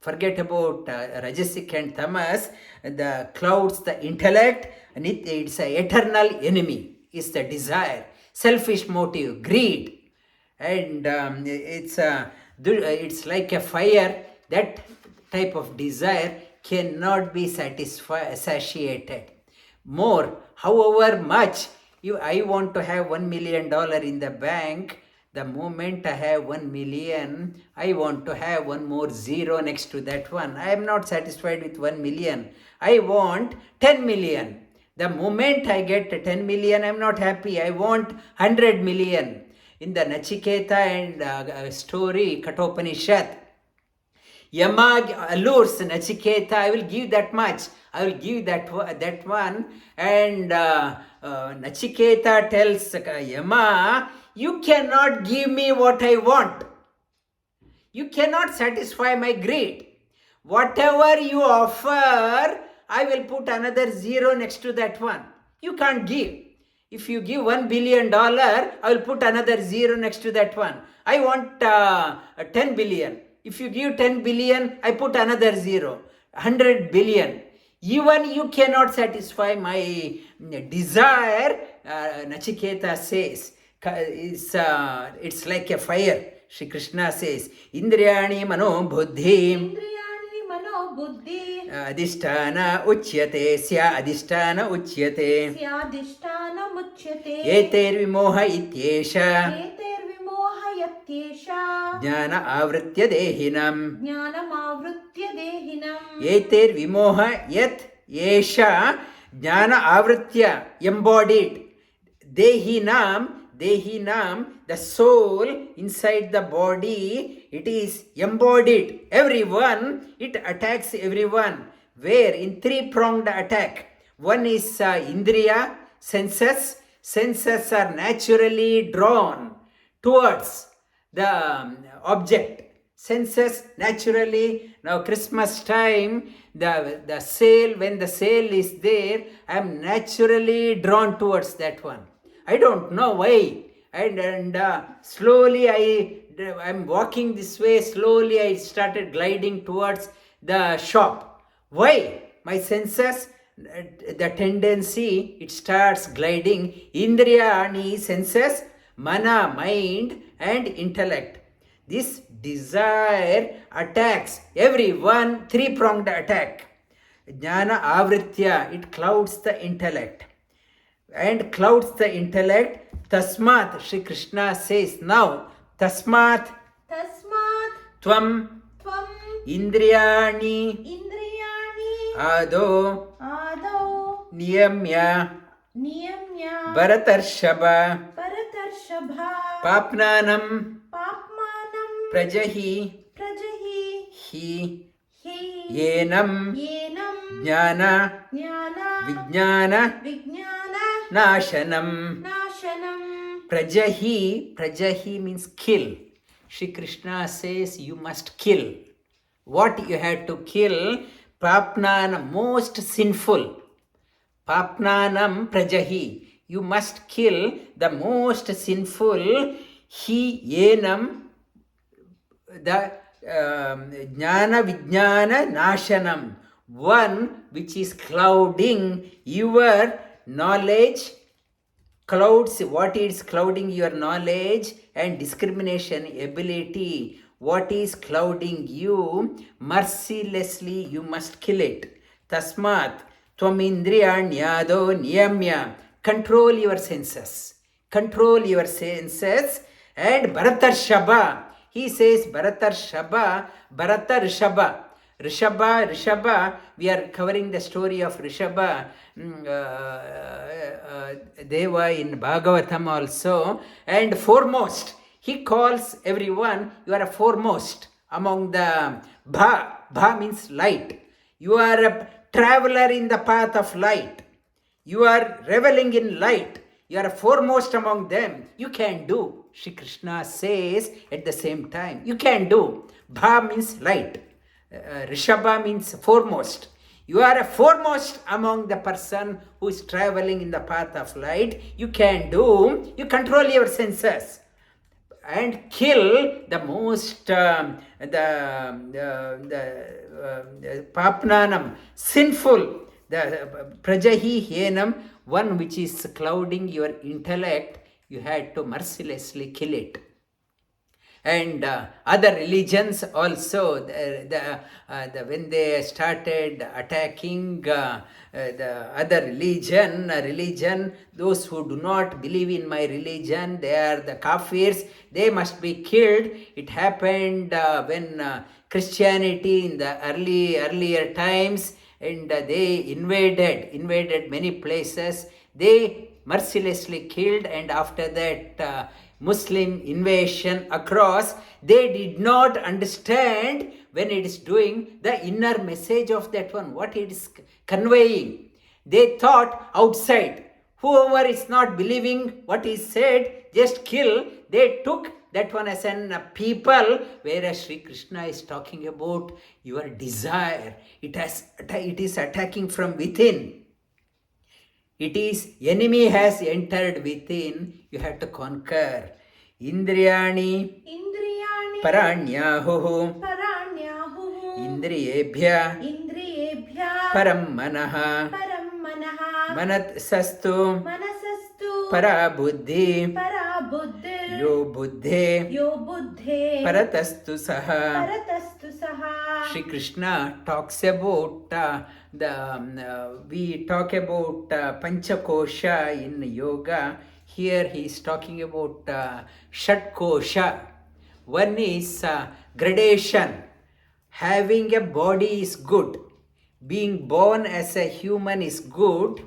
Forget about rajasic and tamas. The clouds, the intellect, and it's an eternal enemy. It's the desire, selfish motive, greed, and it's like a fire. That type of desire cannot be satiated. More, however much I want to have $1 million in the bank. The moment I have 1 million, I want to have one more zero next to that one. I am not satisfied with 1 million. I want 10 million. The moment I get 10 million, I am not happy. I want 100 million. In the Nachiketa and story, Kathopanishad, Yama allures Nachiketa, I will give that much. I will give that one. And Nachiketa tells Yama, you cannot give me what I want. You cannot satisfy my greed. Whatever you offer, I will put another zero next to that one. You can't give. If you give $1 billion, I will put another zero next to that one. I want 10 billion. If you give 10 billion, I put another zero. 100 billion. Even you cannot satisfy my desire, Nachiketa says. It's like a fire. Shri Krishna says, Indriyani mano buddhim Indriyani mano buddhi adhisthana uchyate sya adhisthana uchyate syadhisthana muchyate eter vimoha ityesha eter vimohayatyesha jnana avritya dehinam jnanamavritya dehinam eter vimoha yat yesha jnana avritya embodied dehinam. The soul inside the body, it is embodied. Everyone, it attacks everyone. Where? In three-pronged attack. One is indriya, senses. Senses are naturally drawn towards the object. Senses naturally, now Christmas time, the sale, when the sale is there, I am naturally drawn towards that one. I don't know why. And slowly I'm walking this way. Slowly I started gliding towards the shop. Why? My senses, the tendency, it starts gliding. Indriyani, senses, mana, mind, and intellect. This desire attacks everyone, three-pronged attack. Jnana avritya, it clouds the intellect. And clouds the intellect. Tasmat, Shri Krishna says now, Tasmat Tvam Indriyani Ado Niyamya Bharatarshaba Papnanam Prajahi Hi Yenam Jnana-Yogena Nashanam. Prajahi means kill. Shri Krishna says you must kill. What you have to kill? Papnanam, most sinful. Papnanam prajahi. You must kill the most sinful. Yenam, the jnana-vijnana nashanam. One which is clouding your knowledge, Clouds, what is clouding your knowledge and discrimination ability? What is clouding you? Mercilessly, you must kill it. Tasmat, tvamindriyanyado niyamya. Control your senses. Control your senses. And Bharatarshaba, he says Bharatarshaba, Bharatarshaba. Rishabha, we are covering the story of Rishabha Deva in Bhagavatam also. And foremost, he calls everyone, you are a foremost among the Bha means light. You are a traveler in the path of light. You are reveling in light. You are foremost among them. You can do. Shri Krishna says at the same time, you can do. Bha means light. Rishabha means foremost. You are a foremost among the person who is traveling in the path of light. You can do. You control your senses and kill the most papnanam, sinful, the prajahi henam, one which is clouding your intellect. You had to mercilessly kill it. And other religions also, when they started attacking the other religion, those who do not believe in my religion, they are the kafirs, they must be killed. It happened when Christianity in the earlier times, and they invaded many places. They mercilessly killed, and after that Muslim invasion across, they did not understand when it is doing the inner message of that one, what it is conveying. They thought outside, whoever is not believing what is said, just kill. They took that one as an people, whereas Sri Krishna is talking about your desire. It is attacking from within. It is enemy has entered within. You have to conquer. Indriyani paranyahu indriyebhya param manaha manat sastu parabuddhi yo buddhe paratastu saha. Shri Krishna talks about we talk about panchakosha in yoga. Here he is talking about shatkosha. One is gradation. Having a body is good. Being born as a human is good.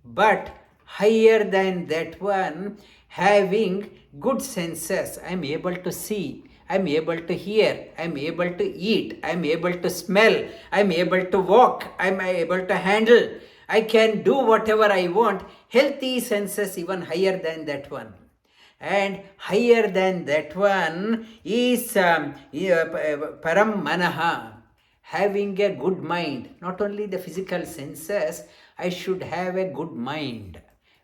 But higher than that one, having good senses. I am able to see. I am able to hear, I am able to eat, I am able to smell, I am able to walk, I am able to handle, I can do whatever I want. Healthy senses even higher than that one. And higher than that one is param manaha, having a good mind. Not only the physical senses, I should have a good mind.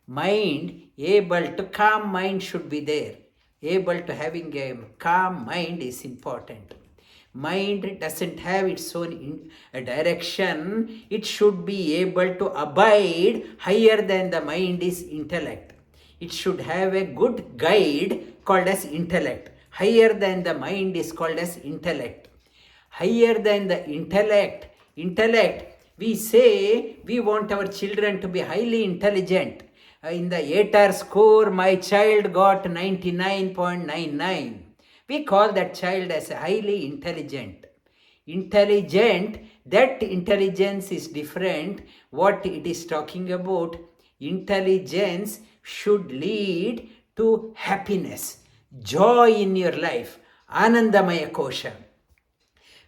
Mind, able to calm mind should be there. Able to having a calm mind is important. Mind doesn't have its own direction. It should be able to abide. Higher than the mind is intellect. It should have a good guide called as intellect. Higher than the mind is called as intellect. Higher than the intellect, we say we want our children to be highly intelligent. In the ATAR score, my child got 99.99. We call that child as highly intelligent. Intelligent, that intelligence is different. What it is talking about, intelligence should lead to happiness, joy in your life, anandamaya kosha.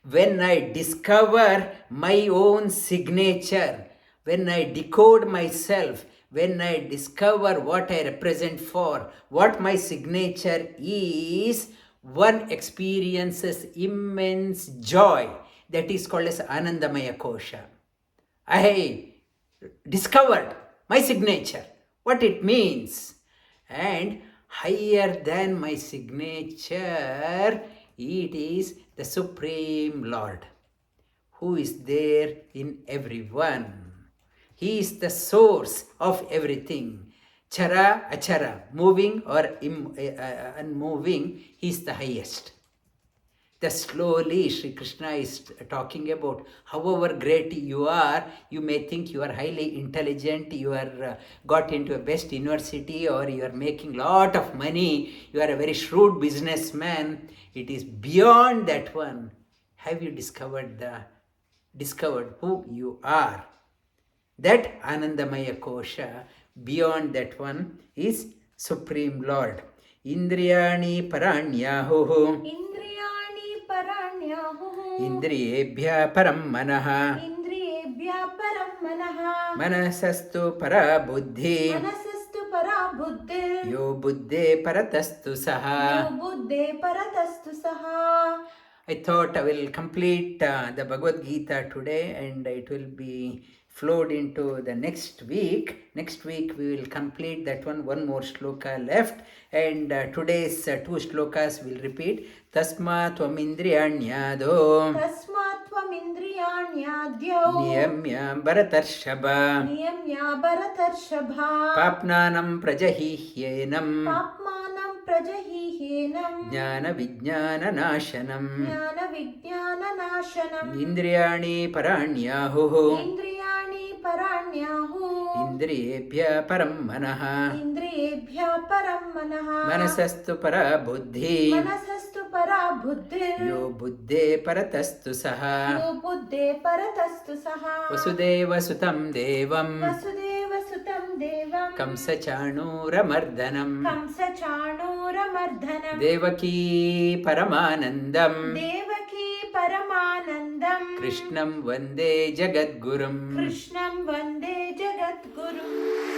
When I discover my own signature, when I decode myself, when I discover what I represent for, what my signature is, one experiences immense joy. That is called as Anandamaya Kosha. I discovered my signature, what it means. And higher than my signature, it is the Supreme Lord, who is there in everyone. He is the source of everything. Chara, achara, moving or unmoving, he is the highest. Thus slowly Sri Krishna is talking about however great you are, you may think you are highly intelligent, you are got into a best university, or you are making lot of money, you are a very shrewd businessman. It is beyond that one. Have you discovered who you are? That Anandamaya Kosha, beyond that one, is Supreme Lord. Indriyani paranyahu. Indriyani paranyahu. Indriyebhya param manaha. Indriyebhya param manaha. Manasastu para buddhi. Manasastu para buddhir. Yo buddhe paratastu saha. Yo buddhe paratastu saha. I thought I will complete the Bhagavad Gita today, and it will be flowed into the next week. Next week we will complete that one more shloka left, and today's two shlokas will repeat. Tasma tvam indriyanyado. Tasma tvam indriyanyadyo. Niyamya bharatarshaba. Niyamya bharatarshaba. Papnanam prajahihenam. Papmanam prajahihenam. jñāna-yogena. jñāna-yogena. Indriyani paranyahu. Indriyani paranyahu. Indriyebhya param manaha. Indriyebhya param manaha. Manasastu para buddhi. Manasastu para buddhir. Yo buddhe paratastu saha. Yo buddhe paratastu saha. Vasudeva sutam devam. Vasudeva sutam devam. Kamsa chanūramardhanam. Kamsa chanūramardhanam. Devaki paramanandam. Devaki paramanandam. Krishnam vande jagadgurum. Krishnam vande jagadgurum.